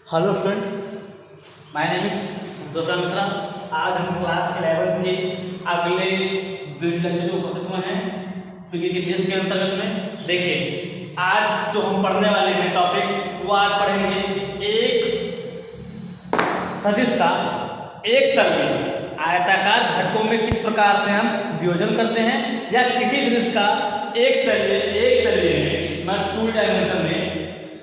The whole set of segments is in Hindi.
Hello student, my name is Durga Mishra. आज हम क्लास 11 के अगले वीडियो लेक्चर में उपस्थित हुए हैं। तो ये जिस के अंतर्गत में देखिए, आज जो हम पढ़ने वाले हैं टॉपिक, वो आज पढ़ेंगे कि एक सदिश का एक तल में आयताकार घटकों में किस प्रकार से हम वियोजन करते हैं, या किसी सदिश का एक तलीय में 2 डायमेंशन में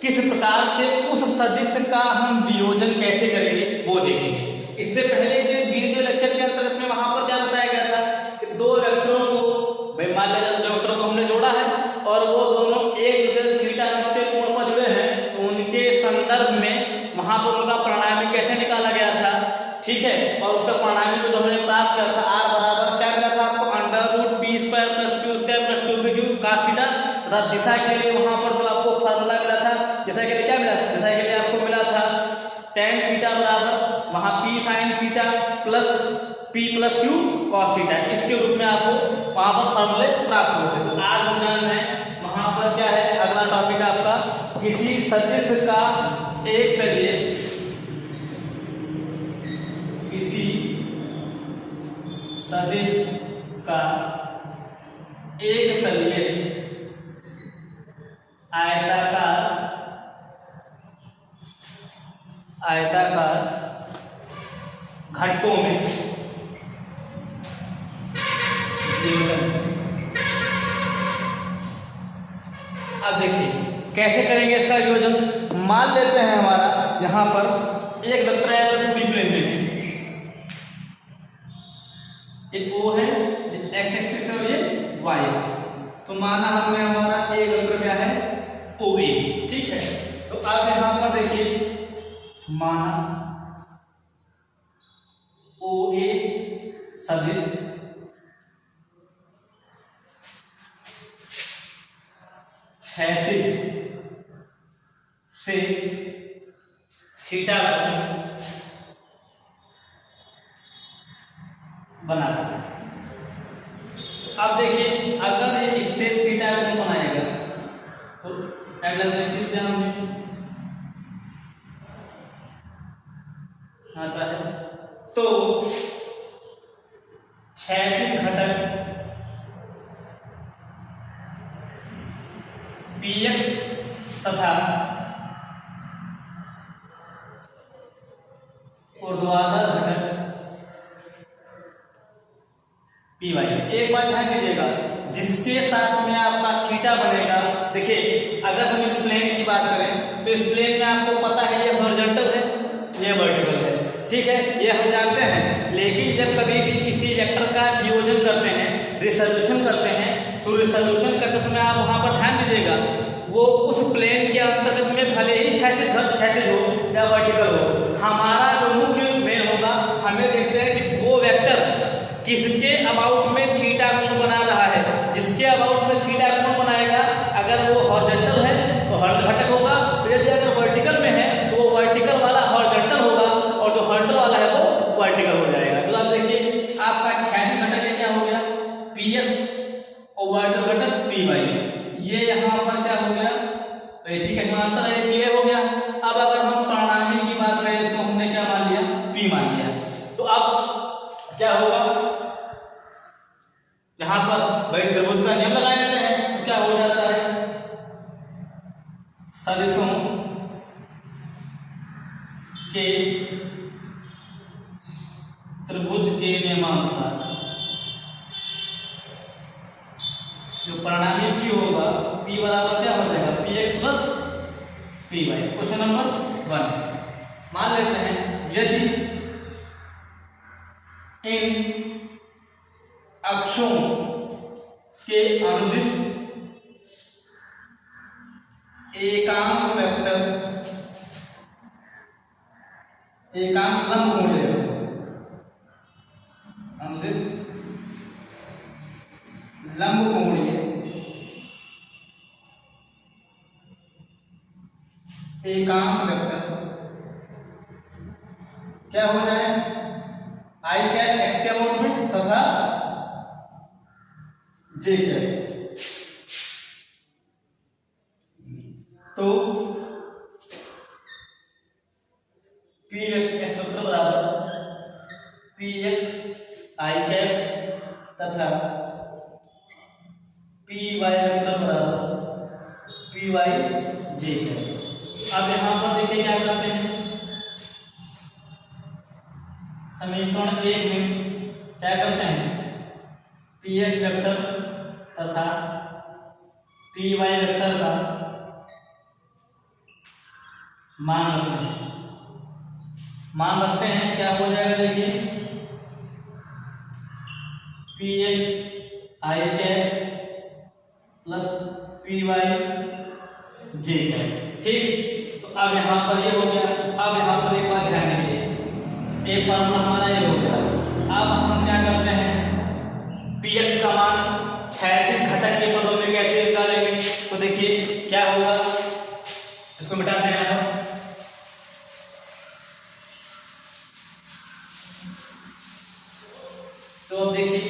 किस प्रकार से उस सदिश का हम वियोजन कैसे करेंगे वो देखेंगे। इससे पहले जो वीडियो लेक्चर के अंतर्गत में वहां पर क्या बताया गया था कि दो वेक्टरों को, भाई मान लिया दो वेक्टरों को हमने जोड़ा है और वो दोनों एक दूसरे थीटा के कोण पर जुड़े हैं, तो उनके संदर्भ में वहां पर उनका परिणामी कैसे निकाला गया था, ठीक है। और उसका परिणामी जो हमने प्राप्त किया था r बराबर क्या मिला था आपको, √p² + q² + 2pq cos theta, तथा दिशा के लिए वहां पर जो आपको फार्मूला मिला था, दिशा के लिए क्या मिला, दिशा के लिए आपको मिला था tan थीटा बराबर वहां p sin theta plus p + q cos theta, इसके रूप में आपको वहां पर फार्मूले प्राप्त होते। तो आज हम जान रहे हैं वहां पर क्या है, अगला टॉपिक आपका किसी सदिश का एक तलीय, किसी सदिश का एक तलीय आयताकार घटकों में अब देखिए कैसे करेंगे इसका वियोजन। मान लेते हैं हमारा यहां पर एक वेक्टर है 2D प्लेन में, एक O है, x एक्सिस है और ये y एक्सिस। तो माना हमने हमारा एक वेक्टर क्या है OA, ठीक है। तो अब यहां पर देखिए, माना OA सदिश क्षैतिज से थीटा बनाता है। अब देखिए अगर इससे थीटा कोण बनाएगा तो एंगल से कितना हमें आता है, तो क्षैतिज घटक px तथा ऊर्ध्वाधर घटक py। एक बात ध्यान दीजिएगा, जिसके साथ में आपका थीटा बनेगा, देखिए अगर हम इस प्लेन की बात करें तो इस प्लेन में आपको पता है ये हॉरिजॉन्टल है, ये वर्टिकल है, ठीक है, ये हम जानते हैं। लेकिन जब कभी भी किसी वेक्टर का वियोजन करते हैं, रिसोल्यूशन करते हैं, तो रिसोल्यूशन करते समय आप वहां पर ध्यान दीजिएगा, वो उस प्लेन के अंतर्गत में भले ही क्षैतिज हो या वर्टिकल हो, हमारा जो मुख्य मेन होगा, हमें देखते हैं कि वो वेक्टर किसके अबाउट में थीटा कोण बना रहा है। जिसके अबाउट में थीटा कोण बनाएगा, अगर वो हॉरिजॉन्टल है तो हॉरिजॉन्टल घटक होगा, यदि अगर वर्टिकल में है तो वो वर्टिकल वाला हॉरिजॉन्टल होगा और जो हॉरिजॉन्टल वाला है वो वर्टिकल हो जाएगा। तो आप देखिए आपका क्षैतिज घटक क्या हो गया PS और वर्टिकल घटक PY, ये यहाँ पर क्या हो गया, इसी का समांतर है, क्लियर हो गया। अब अगर हम परिणामी की बात करें, इसको हमने क्या मान लिया, P मान लिया, तो अब क्या होगा, यहां पर भाई त्रिभुज का नियम लगाया जाता है, तो क्या हो जाता है, सदिशों के त्रिभुज के नियमानुसार जो परिणामी P होगा, P बराबर क्या हो जाएगा, px + py। क्वेश्चन नंबर 1, मान लेते हैं यदि इन अक्षों के अनुदिश एकांक वेक्टर एकांक लंब कोणीय, अनुदिश लंब कोणीय एकांक वेक्टर क्या हो जाए, I कैप x के अबाउट में तथा j कैप, तो पी एक्स वेक्टर बराबर पी एक्स आई कैप तथा पी वाई वेक्टर बराबर पी वाई जे कैप। अब यहाँ पर देखिए क्या करते हैं, समीकरण 1 में क्या करते हैं, पी एक्स वेक्टर तथा पी वाई वेक्टर का मान रखते हैं। मान रखते हैं क्या हो जाएगा, देखिए पी एक्स आई कैप प्लस पी वाई जे कैप। ठीक, तो अब यहाँ पर ये हो गया। अब यहाँ पर एक बात ध्यान दीजिए, एक फॉर्मूला हमारा ये हो गया। अब हम क्या करते हैं, पी एक्स का मान क्षैतिज घटक के पदों में कैसे निकालेंगे, तो देखिए क्या होगा, इसको मिटाते हैं हम। तो अब देखिए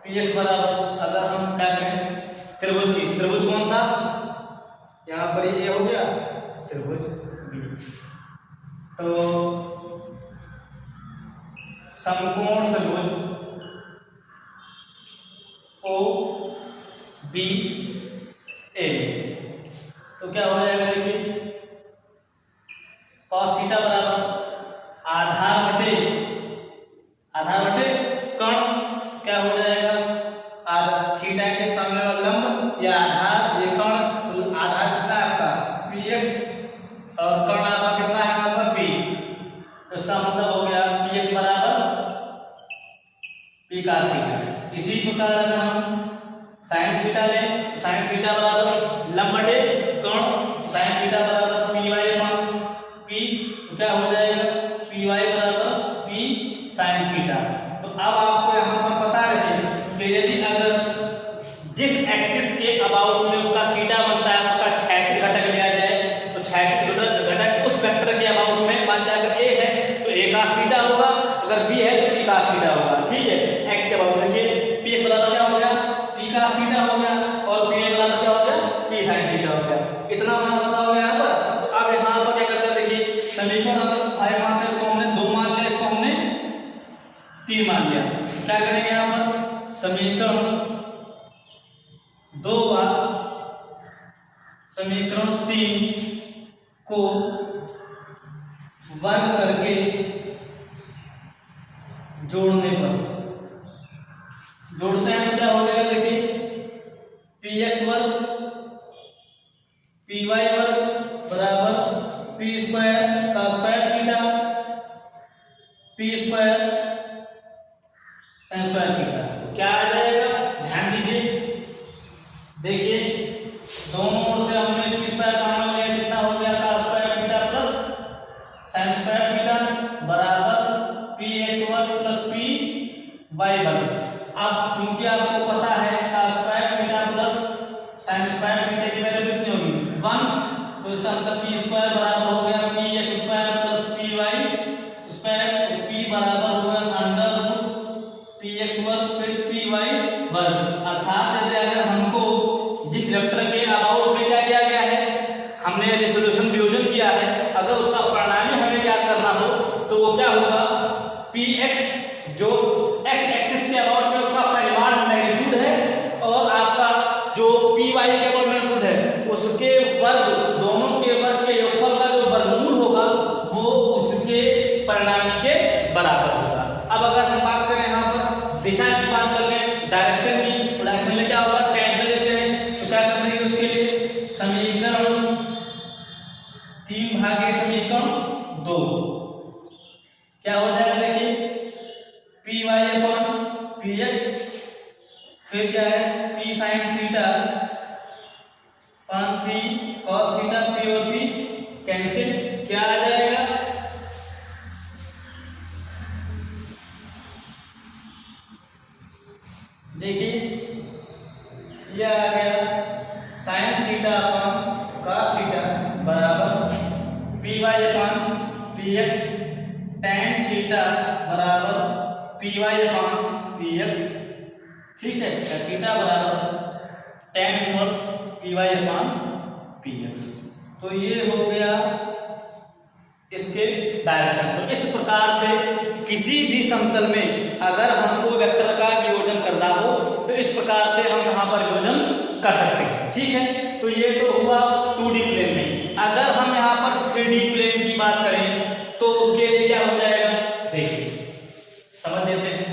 पी एक्स बराबर, अगर हम क्या करें त्रिभुज की, त्रिभुज कौन सा, यहाँ पर ये हो गया त्रिभुज बी, तो समकोण त्रिभुज ओ बी ए, तो क्या हो जाएगा, देखिए कॉस थीटा बराबर आधार बटे कर्ण, क्या हो जाएगा, आधार थीटा के सामने वाला लंब या आधार, ये कर्ण, आधार कितना है आपका पी एक्स और कर्ण आपका कितना है आपका पी, तो इसका मतलब हो गया पी एक्स बराबर पी cos थीटा। इसी प्रकार अगर हम साइन थीटा लें, साइन थीटा बराबर लंब बटे कर्ण, साइन थीटा बराबर पी वाई अपॉन पी, तो क्या हो जाएगा पी वाई बराबर पी साइन थीटा। तो अब आपको यहाँ पर पता रहे कि यदि अगर जिस एक्सिस के अबाउट में उसका थीटा बनता है उसका क्षैतिज घटक लिया जाए, तो क्षैतिज घटक उस वेक्टर के अबाउट में, मान लीजिए अगर ए है तो ए cos थीटा होगा, अगर बी है तो बी cos थीटा होगा। ठीक है, एक्स के अबाउट देखिए पी एक्स बराबर क्या हो गया, पी cos थीटा हो गया, और पी वाई बराबर क्या हो गया, पी साइन थीटा हो गया। इतना मान पता हो गया यहाँ पर। तो अब यहाँ पर क्या करते हैं, देखिए समीकरण अगर आई मानते हैं, इसको हमने 2 मान लिया, इसको हमने 3 मान लिया, क्या करेंगे यहाँ पर, समीकरण 2 बार समीकरण 3 को वर्ग करके जोड़ने पर, जोड़ते हैं तो क्या हो जाएगा, देखिए पी एक्स वर्ग पी वाई वर्ग बराबर पी स्क्वायर का square theta P square sine square theta. क्या आ जाएगा, ध्यान दीजिए, देखिए दोनों ओर से हमने पी स्क्वायर कॉमन लिया, कितना हो गया का square theta plus sine square theta बराबर पी एक्स वर्ग प्लस पी वाई वर्ग। अब चूंकि आपको पता है का square theta plus sine square theta की वैल्यू कितनी होगी 1, तो इसका मतलब पी स्क्वायर बराबर हो गया P X square plus P Y square, तो पी बराबर हो गया अंडर रूट पी एक्स वर्ग फिर पी वाई वर्ग। अर्थात यदि अगर हमको जिस वेक्टर के अबाउट में क्या किया गया है, हमने रिजोल्यूशन वियोजन किया है, अगर उसका परिणामी हमें क्या करना हो तो वो क्या होगा, पी एक्स जो एक्स एक्सिस के अबाउट में उसका परिमाण मैग्नीट्यूड है और आपका जो पी वाई के अबाउट मैग्नीट्यूड है उसके वर्ग, दोनों के वर्ग के योगफल का जो वर्गमूल होगा वो उसके परिणामी के बराबर होगा। अब अगर हम बात करें यहाँ पर दिशा की बात कर लें, डायरेक्शन की, तो डायरेक्शन में क्या होगा, टेन लेते हैं, तो क्या करते हैं उसके लिए समीकरण 3 भागे समीकरण 2 क्या हो जाएगा, देखिए P Y upon P X फिर क्या है P sine theta upon P cos theta, P और पी कैंसिल, क्या आ जाएगा, देखिए यह आ गया sine theta upon cos theta बराबर P Y upon P X tan theta बराबर P Y upon P X. ठीक है, थीटा बराबर tan inverse P Y upon P X. तो ये हो गया इसके डायरेक्शन। तो इस प्रकार से किसी भी समतल में अगर हमको वेक्टर का वियोजन करना हो तो इस प्रकार से हम यहाँ पर वियोजन कर सकते हैं। ठीक है, तो ये तो हुआ 2D प्लेन में। अगर हम यहाँ पर 3D प्लेन की बात करें तो उसके लिए क्या हो जाएगा, देखिए समझ लेते हैं।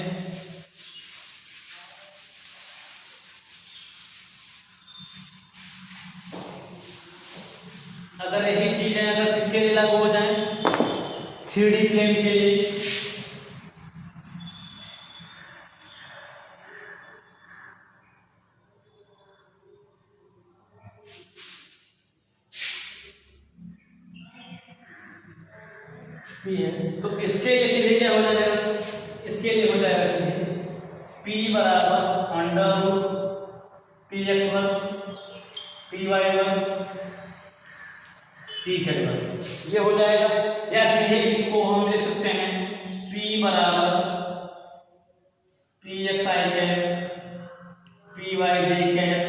अगर यही चीजें अगर इसके लिए लागू हो जाए 3D प्लेन के लिए, तो इसके लिए सीधे क्या हो जाएगा, इसके लिए हो जाएगा सीधे P बराबर अंडर px1 py1 pz1, ये हो जाएगा। या सीधे इसको हम लिख सकते हैं P बराबर pxi cap pyj cap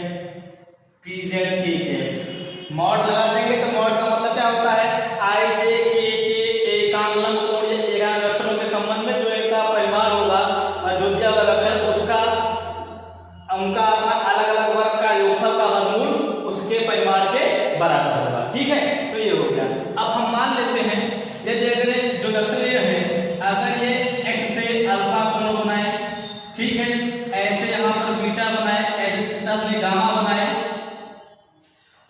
pzk cap. Mod लगा देंगे तो मॉड का मतलब क्या होता है, i j k के एकांक लंब कोण या एकांक वेक्टरों के संबंध में जो इनका परिमाण होगा और जो दिया हुआ वेक्टर उसका उनका अपना अलग अलग वर्ग का योगफल का वर्गमूल उसके परिमाण के बराबर होगा। ठीक है, तो ये हो गया। अब हम मान लेते हैं यदि अगर जो वेक्टर ये है अगर ये x से अल्फा कोण बनाए, ठीक है, ऐसे यहाँ पर बीटा बनाए, ऐसे इस साथ में गामा बनाए,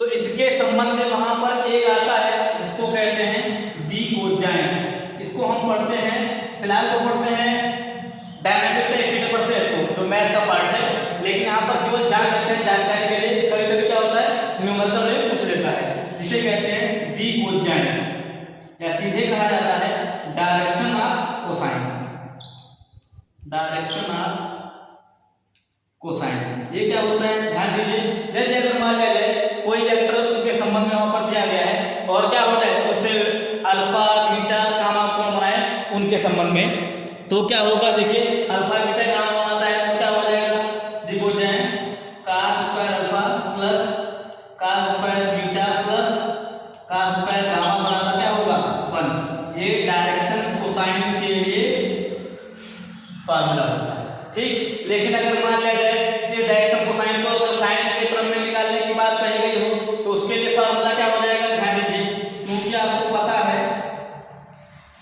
तो इसके संबंध में वहां पर एक आता है जिसको कहते हैं दी कोजाइन। इसको हम पढ़ते हैं, फिलहाल तो पढ़ते हैं डायनामिक्स से स्टेट पढ़ते हैं इसको, जो मैथ का पार्ट है, लेकिन यहाँ पर केवल जान लेते हैं जानकारी के लिए। कभी कभी क्या होता है न्यूमेरिकल में पूछ लेता है, जिसे कहते हैं दी कोजाइन, या सीधे कहा जाता है direction of cosine, direction of cosine. ये क्या होता है ध्यान दीजिए, जैसे अगर मान लिया कोई वेक्टर उसके संबंध में वहां पर दिया गया है और क्या हो जाए उससे अल्फा बीटा गामा कोण बनाए उनके संबंध में, तो क्या होगा देखिए अल्फा बीटा गामा बनाता है तो क्या हो जाएगा, देखो जाए cos square alpha plus cos square beta plus cos square gamma बनाता क्या होगा 1। ये डायरेक्शन कोसाइन के लिए फार्मूला होता है। ठीक, लेकिन अगर मान लिया जाए ये डायरेक्शन कोसाइन को अगर साइन के क्रम में निकालने की बात कही गई हो तो उसके लिए फार्मूला क्या हो जाएगा, ध्यान दीजिए, क्योंकि आपको पता है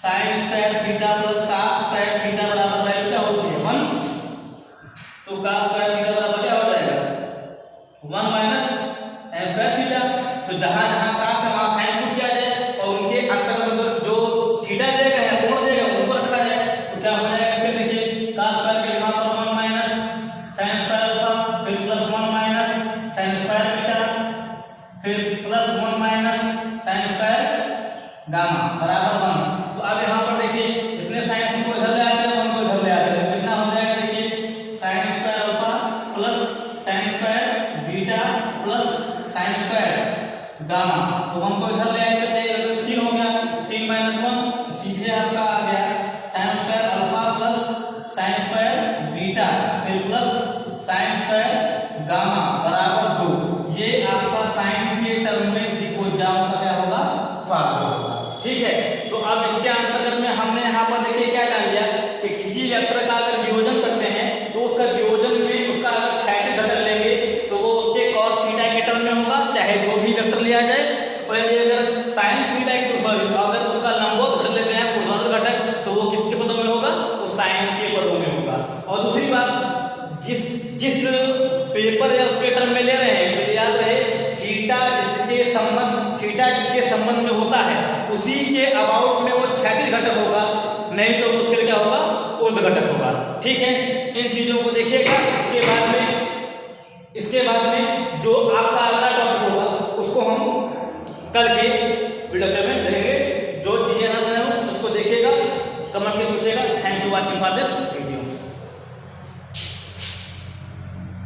sine square theta plus cos square theta बराबर वैल्यू क्या होती है 1, तो cos स्क्वायर थीटा बराबर क्या हो जाएगा 1 माइनस sin स्क्वायर थीटा। तो जहां जहां cos है वहां sin को किया जाए और उनके अंतर्गत जो थीटा दिया गया है कोण दिया गया उनको रखा जाए, तो क्या हो जाएगा इसके देखिए cos स्क्वायर के यहाँ पर 1 माइनस sin स्क्वायर अल्फा, फिर plus 1 minus sin square beta, फिर plus 1 minus sin square gamma बराबर 1। तो अब यहाँ पर देखिए इतने साइन को इधर ले आते हैं 1 को इधर ले आते हैं, कितना हो जाएगा देखिए sin square alpha plus sin square beta plus sin square gamma, तो 1 को इधर ले आए तो 3 हो गया, 3 माइनस 1 सीधे आपका आ गया sin square alpha plus sin square beta फिर प्लस sin स्क्वायर गामा बराबर 2। ये आपका साइन के टर्म में दी कोजाइन का क्या होगा फार्मूला होगा। ठीक है, तो अब इसके अंतर्गत में हमने यहाँ पर देखिए क्या जान लिया कि किसी वेक्टर का अगर वियोजन करते हैं तो उसका वियोजन में उसका अगर क्षैतिज घटक लेंगे तो वो उसके cos थीटा के टर्म में होगा, चाहे जो भी वेक्टर लिया जाए। और यदि अगर sin थीटा के अगर उसका लंबवत घटक लेते हैं ऊर्ध्वाधर घटक तो वो किसके पदों में होगा, वो sin के पदों में होगा। और दूसरी बात जिस पेपर या उसके टर्म में ले रहे हैं तो याद रहे थीटा जिसके संबंध में होता है उसी के अबाउट में वो क्षैतिज घटक होगा, नहीं तो उसके लिए क्या होगा ऊर्ध्व घटक होगा। ठीक है, इन चीजों को देखिएगा। इसके बाद में जो आपका अगला टॉपिक होगा उसको हम कल के वीडियो में लेंगे। जो चीजें ना उसको देखिएगा, कमेंट में पूछिएगा। Thank you watching for this.